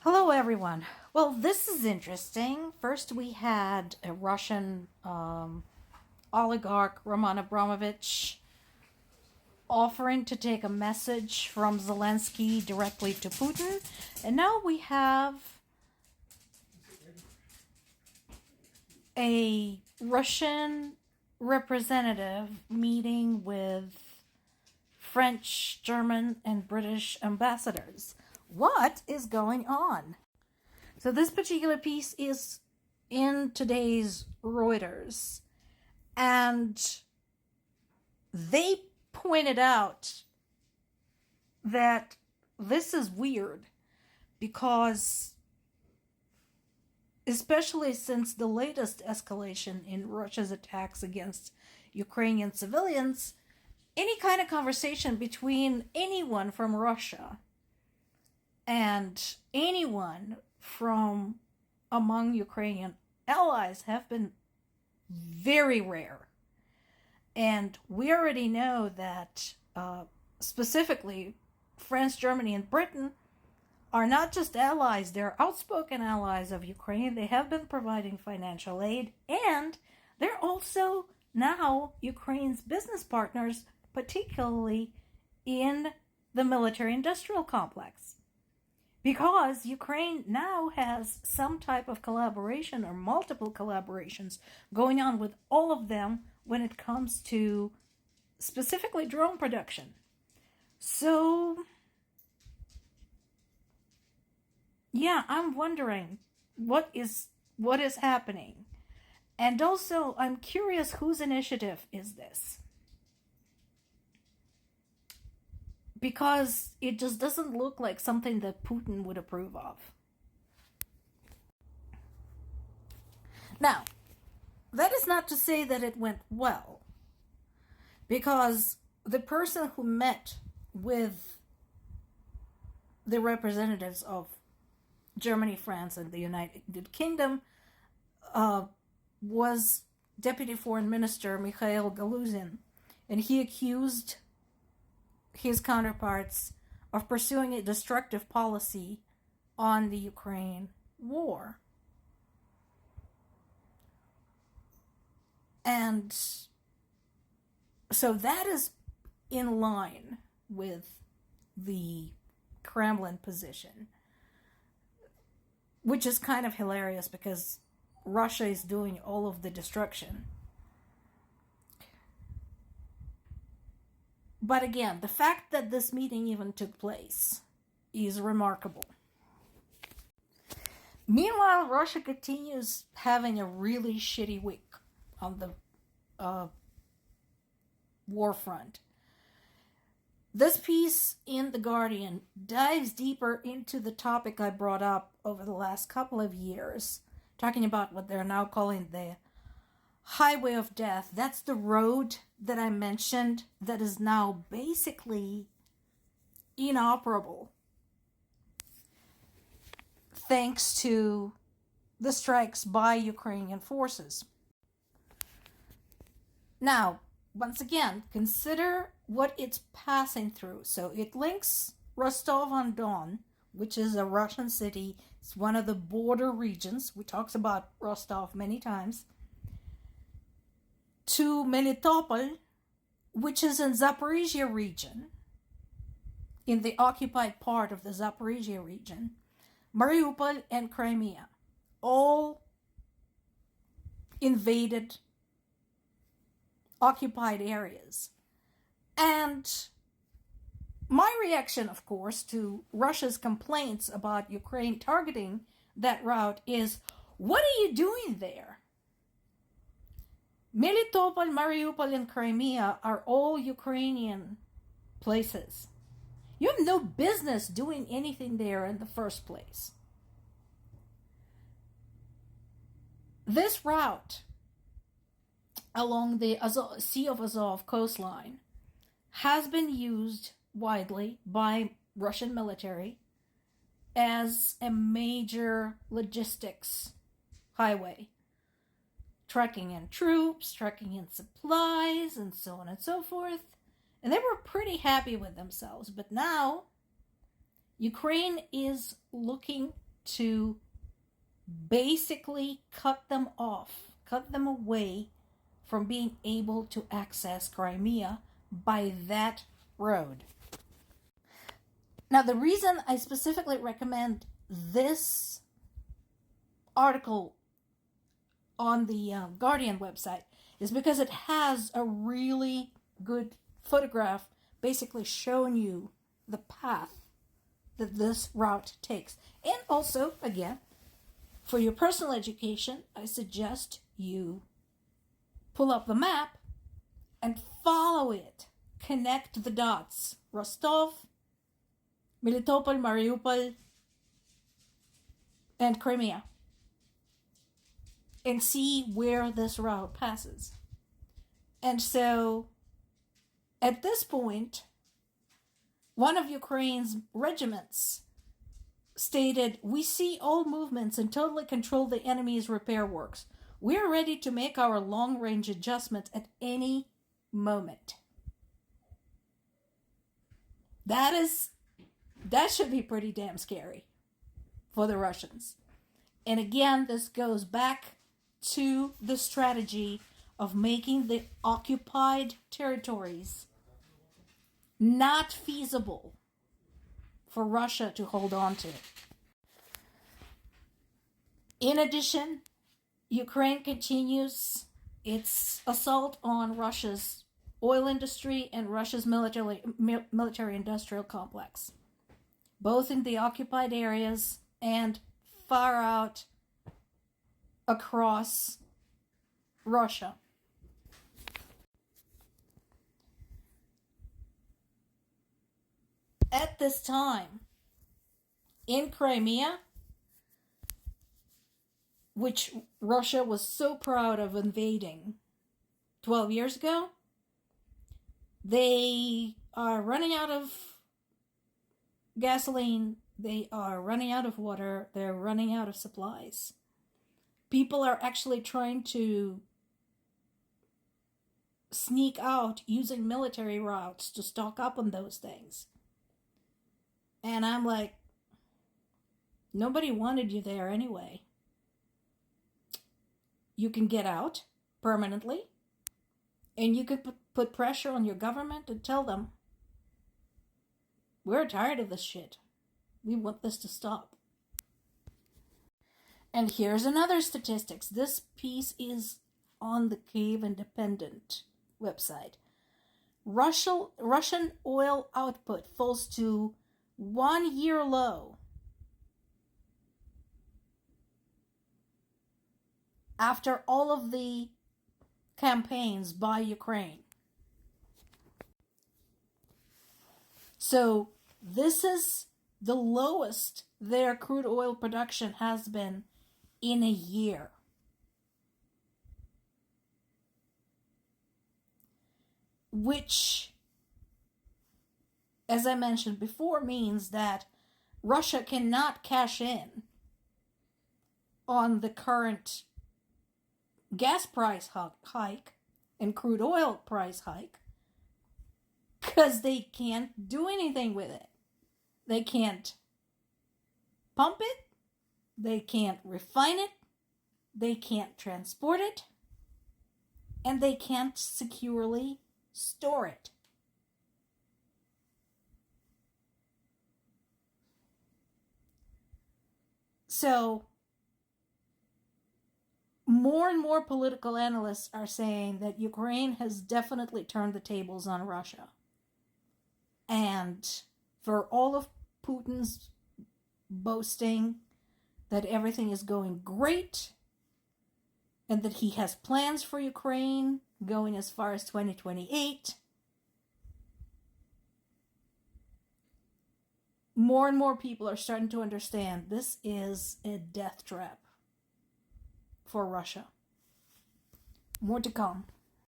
Hello, everyone. Well, this is interesting. First, we had a Russian oligarch, Roman Abramovich, offering to take a message from Zelensky directly to Putin. And now we have a Russian representative meeting with French, German, and British ambassadors. What is going on? So this particular piece is in today's Reuters, and they pointed out that this is weird because, especially since the latest escalation in Russia's attacks against Ukrainian civilians, any kind of conversation between anyone from Russia and anyone from among Ukrainian allies have been very rare. And we already know that specifically France, Germany, and Britain are not just allies, they're outspoken allies of Ukraine. They have been providing financial aid, and they're also now Ukraine's business partners, particularly in the military-industrial complex. Because Ukraine now has some type of collaboration or multiple collaborations going on with all of them when it comes to specifically drone production. So, yeah, I'm wondering what is happening. And also, I'm curious whose initiative is this? Because it just doesn't look like something that Putin would approve of. Now, that is not to say that it went well, because the person who met with the representatives of Germany, France, and the United Kingdom was Deputy Foreign Minister Mikhail Galuzin, and he accused his counterparts of pursuing a destructive policy on the Ukraine war. And so that is in line with the Kremlin position, which is kind of hilarious because Russia is doing all of the destruction. But again, the fact that this meeting even took place is remarkable. Meanwhile, Russia continues having a really shitty week on the war front. This piece in The Guardian dives deeper into the topic I brought up over the last couple of years, talking about what they're now calling the highway of death. That's the road that I mentioned that is now basically inoperable thanks to the strikes by Ukrainian forces. Now, once again, consider what it's passing through. So it links Rostov-on-Don, which is a Russian city. It's one of the border regions. We talked about Rostov many times. To Melitopol, which is in Zaporizhia region, in the occupied part of the Zaporizhia region, Mariupol and Crimea, all invaded, occupied areas. And my reaction, of course, to Russia's complaints about Ukraine targeting that route is, what are you doing there? Melitopol, Mariupol, and Crimea are all Ukrainian places. You have no business doing anything there in the first place. This route along the Sea of Azov coastline has been used widely by Russian military as a major logistics highway. Trucking in troops, trucking in supplies, and so on and so forth. And they were pretty happy with themselves. But now, Ukraine is looking to basically cut them off, cut them away from being able to access Crimea by that road. Now, the reason I specifically recommend this article on the Guardian website is because it has a really good photograph basically showing you the path that this route takes. And also, again, for your personal education, I suggest you pull up the map and follow it. Connect the dots. Rostov, Melitopol, Mariupol, and Crimea. And see where this route passes. And so, at this point, one of Ukraine's regiments stated, "We see all movements and totally control the enemy's repair works. We're ready to make our long-range adjustments at any moment." That should be pretty damn scary for the Russians. And again, this goes back to the strategy of making the occupied territories not feasible for Russia to hold on to. In addition, Ukraine continues its assault on Russia's oil industry and Russia's military-industrial complex, both in the occupied areas and far out across Russia. At this time, in Crimea, which Russia was so proud of invading 12 years ago, they are running out of gasoline, they are running out of water, they're running out of supplies. People are actually trying to sneak out using military routes to stock up on those things. And I'm like, nobody wanted you there anyway. You can get out permanently, and you could put pressure on your government and tell them, we're tired of this shit. We want this to stop. And here's another statistics. This piece is on the Kyiv Independent website. Russian oil output falls to 1 year low after all of the campaigns by Ukraine. So this is the lowest their crude oil production has been in a year. Which, as I mentioned before, means that Russia cannot cash in on the current gas price hike and crude oil price hike because they can't do anything with it. They can't pump it, they can't refine it, they can't transport it, and they can't securely store it. So, more and more political analysts are saying that Ukraine has definitely turned the tables on Russia. And for all of Putin's boasting that everything is going great and that he has plans for Ukraine going as far as 2028, more and more people are starting to understand this is a death trap for Russia. More to come.